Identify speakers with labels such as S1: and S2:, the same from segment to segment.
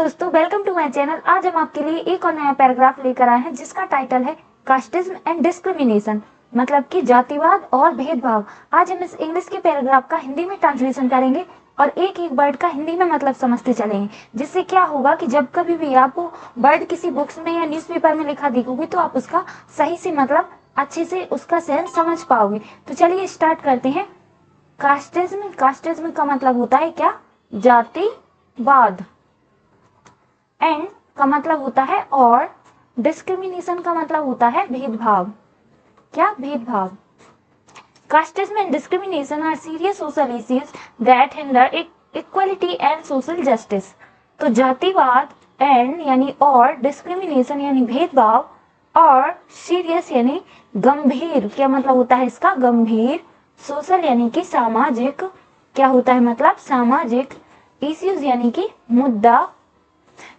S1: दोस्तों, welcome to my channel. आज हम आपके लिए एक और नया पैराग्राफ लेकर आए हैं जिसका टाइटल है कास्टिज्म एंड डिस्क्रिमिनेशन, मतलब कि जातिवाद और भेदभाव। आज हम इस इंग्लिश के पैराग्राफ का हिंदी में ट्रांसलेशन करेंगे और एक एक वर्ड का हिंदी में मतलब समझते चलेंगे, जिससे क्या होगा कि जब कभी भी आपको वर्ड किसी बुक्स में या न्यूज़पेपर में लिखा दिखोगे तो आप उसका सही से मतलब अच्छे से उसका सेंस समझ पाओगे। तो चलिए स्टार्ट करते हैं। कास्टिज्म का मतलब होता है क्या? जातिवाद। एंड का मतलब होता है और। डिस्क्रिमिनेशन का मतलब होता है भेदभाव। क्या? भेदभाव। Casteism and discrimination are serious social issues that hinder equality and social justice. तो जातिवाद एंड यानी और, डिस्क्रिमिनेशन यानी भेदभाव, और सीरियस यानी गंभीर। क्या मतलब होता है इसका? गंभीर। सोशल यानी कि सामाजिक। क्या होता है मतलब? सामाजिक। इश्यूज यानी कि मुद्दा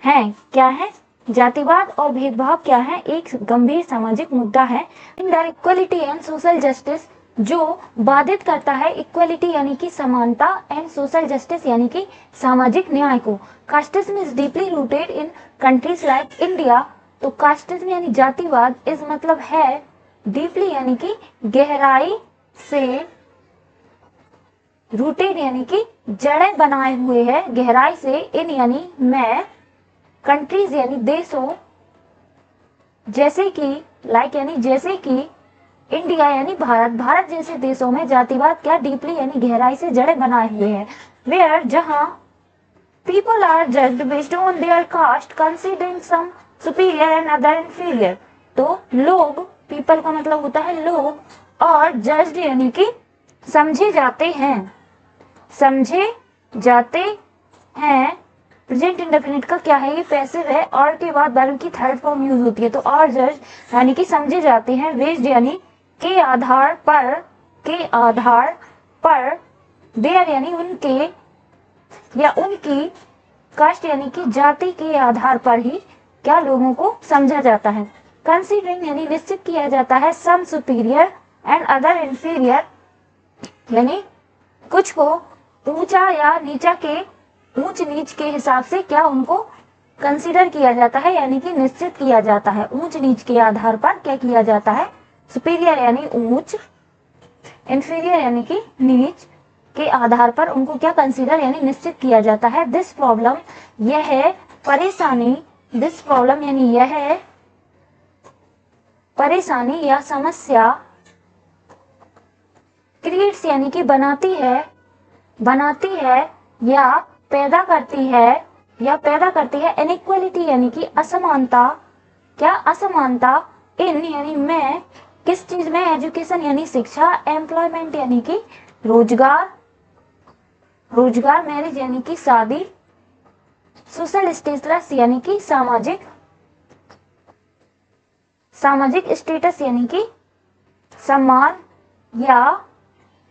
S1: है। क्या है? जातिवाद और भेदभाव क्या है? एक गंभीर सामाजिक मुद्दा है। इंडर इक्वलिटी एंड सोशल जस्टिस, जो बाधित करता है इक्वलिटी यानी कि समानता, एंड सोशल जस्टिस यानी कि सामाजिक न्याय को। Casteism is deeply rooted in countries like India. तो कास्टिज्म यानी जातिवाद इस मतलब है डीपली यानी कि गहराई से, रूटेड यानी कि जड़ें बनाए हुए है गहराई से, इन यानी में, कंट्रीज यानी देशों, जैसे कि लाइक यानी जैसे कि, इंडिया यानी भारत, भारत जैसे देशों में जातिवाद क्या? डीपली यानी गहराई से जड़ें बनाए हुए हैं। वेयर जहां people are judged based on their caste, considering some superior and other inferior. तो लोग, पीपल का मतलब होता है लोग, और जज्ड यानी कि समझे जाते हैं, समझे जाते हैं। प्रेजेंट इंडेफिनिट का क्या है? ये पैसिव है और के बाद वर्ब की थर्ड फॉर्म यूज होती है। तो और जज यानी कि समझे जाते हैं, बेस्ड यानी के आधार पर, के आधार पर, देयर यानी उनके या उनकी, कास्ट यानी कि जाति के आधार पर ही क्या लोगों को समझा जाता है। कंसीडरिंग यानी निश्चित किया जाता है, सम सुपीरियर एंड अदर इंफीरियर यानी कुछ को ऊंचा या नीचा के, ऊंच नीच के हिसाब से क्या उनको कंसीडर किया जाता है, यानी कि निश्चित किया जाता है। ऊंच नीच के आधार पर क्या किया जाता है? सुपीरियर यानी ऊंच, इंफीरियर यानी कि नीच के आधार पर उनको क्या कंसीडर यानी निश्चित किया जाता है। दिस प्रॉब्लम, यह है परेशानी, दिस प्रॉब्लम यानी यह है परेशानी या समस्या, क्रिएट्स यानी कि बनाती है, बनाती है या पैदा करती है, या पैदा करती है इनइक्वालिटी यानी कि असमानता। क्या? असमानता। इन यानी में, किस चीज में? एजुकेशन यानी शिक्षा, एम्प्लॉयमेंट यानी कि रोजगार, रोजगार, मैरिज यानी कि शादी, सोशल स्टेटस यानी कि सामाजिक, सामाजिक स्टेटस यानी कि सम्मान या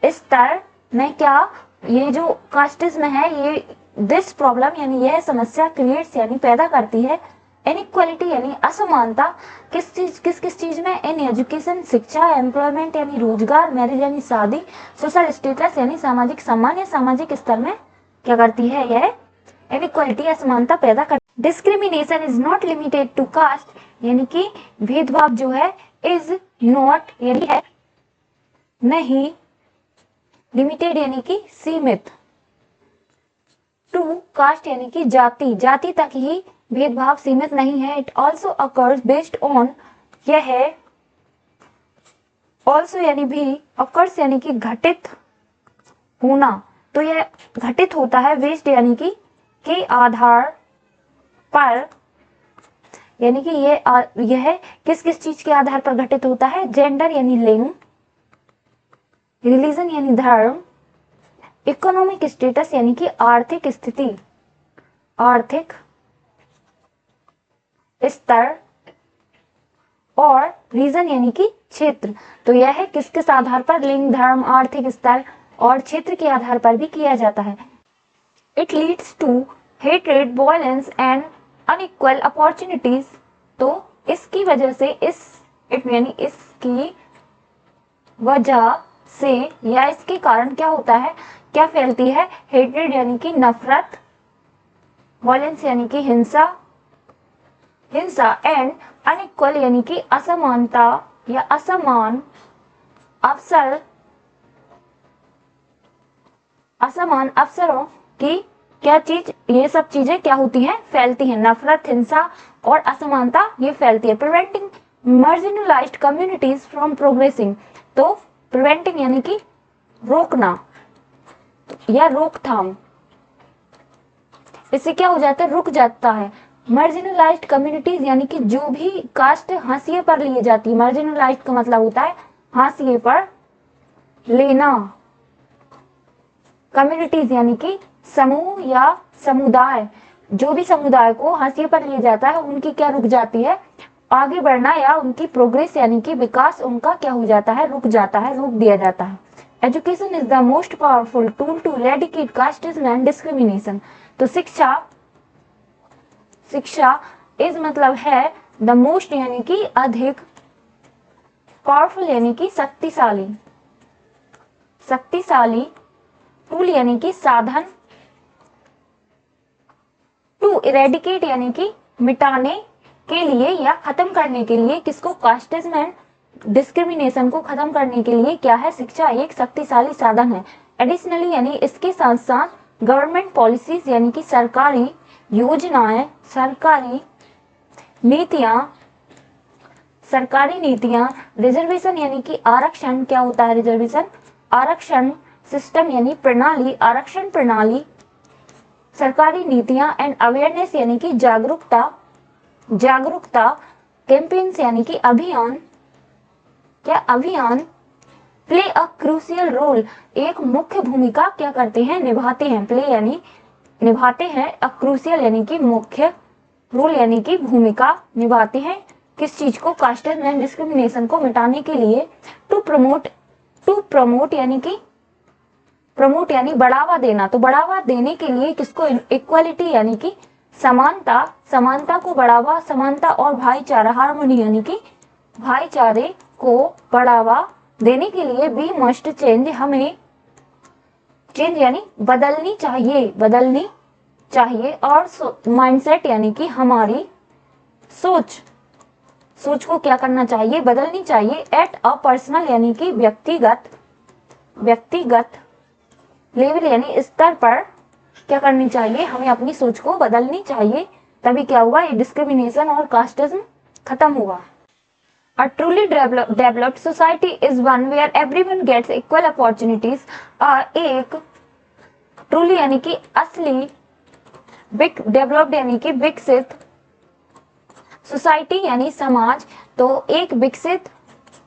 S1: स्तर में। क्या? ये जो कास्टिज्म है, ये दिस प्रॉब्लम यानी यह समस्या, क्रिएट्स यानी पैदा करती है, इनइक्वालिटी यानी असमानता, किस किस चीज में? इन एजुकेशन शिक्षा, एम्प्लॉयमेंट यानी रोजगार, मैरिज यानी शादी, सोशल स्टेटस यानी सामाजिक सम्मान या सामाजिक स्तर में क्या करती है? यह इनइक्वालिटी असमानता पैदा कर। Discrimination is not limited to caste, यानी कि भेदभाव जो है इज नॉट यानी है नहीं, लिमिटेड यानी कि सीमित, टू कास्ट यानी कि जाति, जाति तक ही भेदभाव सीमित नहीं है। It also occurs based on, यह है ऑल्सो यानी भी, अकर्स यानी कि घटित होना, तो यह घटित होता है, बेस्ड यानी कि के आधार पर, यानी कि यह किस किस चीज के आधार पर घटित होता है? जेंडर यानी लिंग, रिलीजन यानी धर्म, इकोनॉमिक स्टेटस यानी कि आर्थिक स्थिति, आर्थिक स्तर, और रीजन यानी कि क्षेत्र। तो यह है किस किस आधार पर? लिंग, धर्म, आर्थिक स्तर और क्षेत्र के आधार पर भी किया जाता है। It leads to hatred, violence and unequal opportunities. तो इसकी वजह से, यानी इसकी वजह से या इसके कारण क्या होता है? क्या फैलती है? हेट्रेड यानी कि नफरत, वॉयलेंस यानी कि हिंसा, हिंसा एंड अनइक्वल यानी कि असमानता या असमान अवसर, असमान अवसरों की क्या चीज, ये सब चीजें क्या होती हैं, फैलती हैं। नफरत, हिंसा और असमानता ये फैलती है। Preventing marginalised communities from progressing, तो प्रिवेंटिंग यानी कि रोकना या रोकथाम, इससे क्या हो जाता है, रुक जाता है। मार्जिनलाइज्ड कम्युनिटीज यानी कि जो भी कास्ट हाशिए पर लिए जाती है, मार्जिनलाइज्ड का मतलब होता है हाशिए पर लेना, कम्युनिटीज यानी कि समूह या समुदाय, जो भी समुदाय को हाशिए पर लिया जाता है उनकी क्या रुक जाती है, आगे बढ़ना, या उनकी प्रोग्रेस यानी कि विकास उनका क्या हो जाता है, रुक जाता है, रोक दिया जाता है। Education is the most powerful tool to eradicate casteism and discrimination, तो शिक्षा, शिक्षा इज मतलब है द मोस्ट यानी कि अधिक, पावरफुल यानी कि शक्तिशाली, शक्तिशाली, टूल यानी कि साधन, टू इरेडिकेट यानी कि मिटाने के लिए या खत्म करने के लिए, किसको, कास्टिज्म एंड डिस्क्रिमिनेशन को खत्म करने के लिए क्या है, शिक्षा एक शक्तिशाली साधन है। एडिशनली यानी इसके साथ साथ गवर्नमेंट पॉलिसीज यानी कि सरकारी योजनाएं, सरकारी नीतियां, सरकारी नीतियां, रिजर्वेशन यानी कि आरक्षण, क्या होता है रिजर्वेशन, आरक्षण, सिस्टम यानी प्रणाली, आरक्षण प्रणाली, सरकारी नीतियां एंड अवेयरनेस यानी कि जागरूकता, जागरूकता, कैंपेन्स यानी कि अभियान, क्या अभियान, प्ले अ क्रूशियल रोल, एक मुख्य भूमिका क्या करते हैं, निभाते हैं, प्ले यानी निभाते हैं, अ क्रूशियल यानी कि मुख्य, रोल यानी कि भूमिका निभाते हैं, किस चीज को, कास्टिज्म एंड डिस्क्रिमिनेशन को मिटाने के लिए। टू प्रमोट, टू प्रमोट यानी कि प्रमोट यानी बढ़ावा देना, तो बढ़ावा देने के लिए किसको, इक्वालिटी यानी कि समानता, समानता को बढ़ावा, समानता और भाईचारा, हार्मोनी यानी कि भाईचारे को बढ़ावा देने के लिए बी मस्ट चेंज, हमें चेंज यानी बदलनी चाहिए, बदलनी चाहिए, और माइंडसेट यानी कि हमारी सोच, सोच को क्या करना चाहिए, बदलनी चाहिए। एट अ पर्सनल यानी कि व्यक्तिगत, व्यक्तिगत लेवल यानी स्तर पर क्या करनी चाहिए, हमें अपनी सोच को बदलनी चाहिए, तभी क्या हुआ, ये डिस्क्रिमिनेशन और कास्टिज्म खत्म हुआ। A truly developed society is one where everyone gets equal opportunities. एक truly यानी कि असली, big developed यानी कि विकसित, सोसाइटी यानी समाज, तो एक विकसित,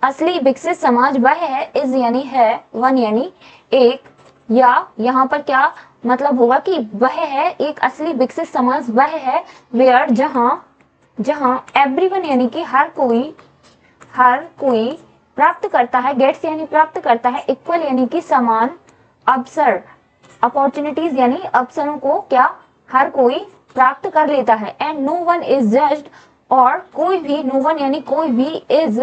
S1: असली विकसित समाज वह है, इज यानी है, वन यानी एक, या यहाँ पर क्या मतलब होगा कि वह है, एक असली विकसित समाज वह है, वेयर, जहां, जहां एवरीवन यानी कि हर कोई, हर कोई प्राप्त करता है, गेट्स यानी प्राप्त करता है, इक्वल यानी कि समान अवसर, अपॉर्चुनिटीज यानी अवसरों को क्या हर कोई प्राप्त कर लेता है। And no one is judged, और कोई भी, नो वन यानी कोई भी, इज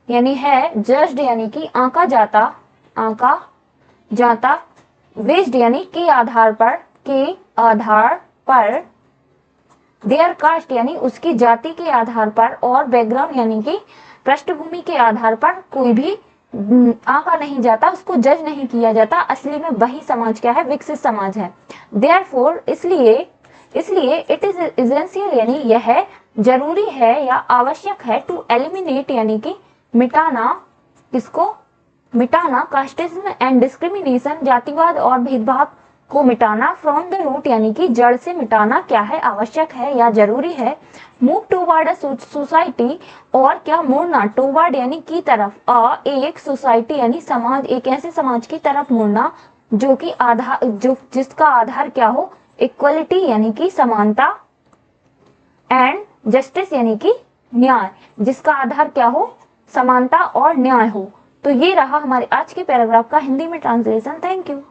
S1: यानी है, जज्ड यानी कि आंका जाता, आंका जाता, बेस्ड यानी के आधार पर, के आधार पर, देयर कास्ट यानी उसकी जाति के आधार पर, और बैकग्राउंड यानी कि पृष्ठभूमि के आधार पर कोई भी आंका नहीं जाता, उसको जज नहीं किया जाता। असली में वही समाज क्या है, विकसित समाज है। देयरफॉर इसलिए, इसलिए इट इज एसेंशियल यानी यह जरूरी है या आवश्यक है, टू एलिमिनेट यानी कि मिटाना, किसको मिटाना, कास्टिज्म एंड डिस्क्रिमिनेशन, जातिवाद और भेदभाव को मिटाना, फ्रॉम द रूट यानी कि जड़ से मिटाना क्या है, आवश्यक है या जरूरी है। मूव टूवर्ड अ सोसाइटी, और क्या मुड़ना, टूवर्ड यानी की तरफ, एक सोसाइटी यानी समाज, एक ऐसे समाज की तरफ मुड़ना जो कि आधार, जो जिसका आधार क्या हो, इक्वलिटी यानी कि समानता, एंड जस्टिस यानी कि न्याय, जिसका आधार क्या हो, समानता और न्याय हो। तो ये रहा हमारे आज के पैराग्राफ का हिंदी में ट्रांसलेशन। Thank you.